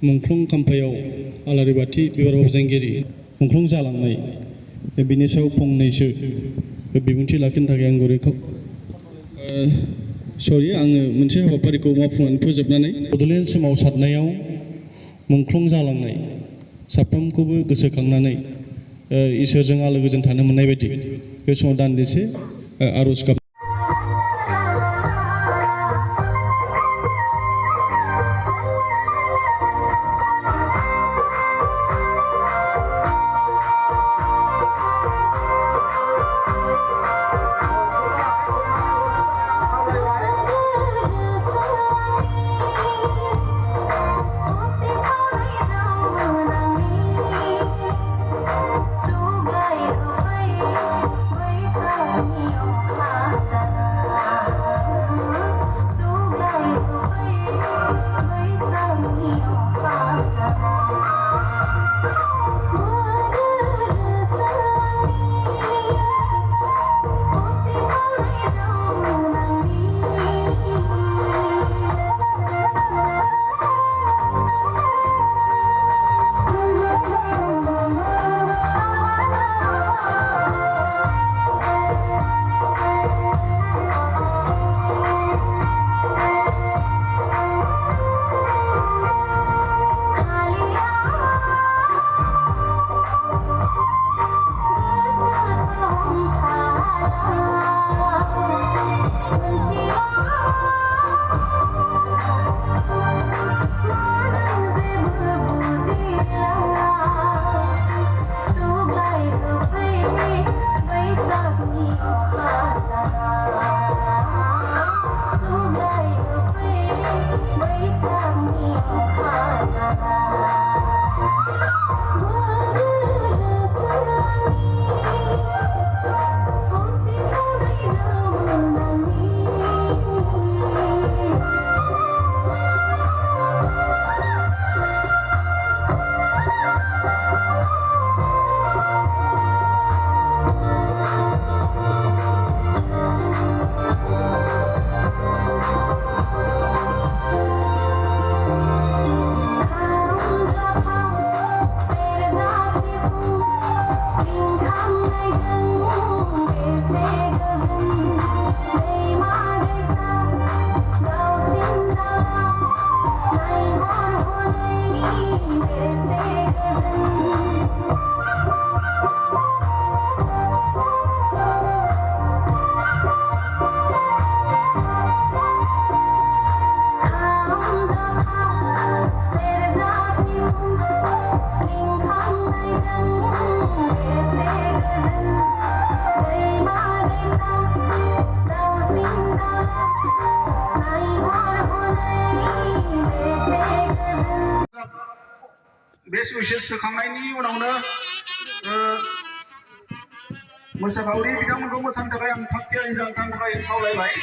मुंख्लं खाम्फायाव आलारि बाथि बिबार बावजेनगिरि मुंख्लं जालांनाय बिनि सायाव फंनैसो बिबुंथि लाखिनो थाखाय आं गुरै सरि आङो मोनसे हाबाफारिखौ मावफुंनानै फोजोबनानै बड'लेण्ड सोमावसारनायाव मुंख्लं जालांनाय साफ्रोमखौबो गोसोखांनानै इसोरजों आलो गोजोन थानो मोननाय बायदि बे समाव दान्दिसे आर'ज गाबनाय बेस्ट उइसेस होखांनायनि उनावनो मोसाखावरि बिथांमोनखौ मोसानो थाखाय आं थाग थियारि जानो थाखाय खावलायबाय।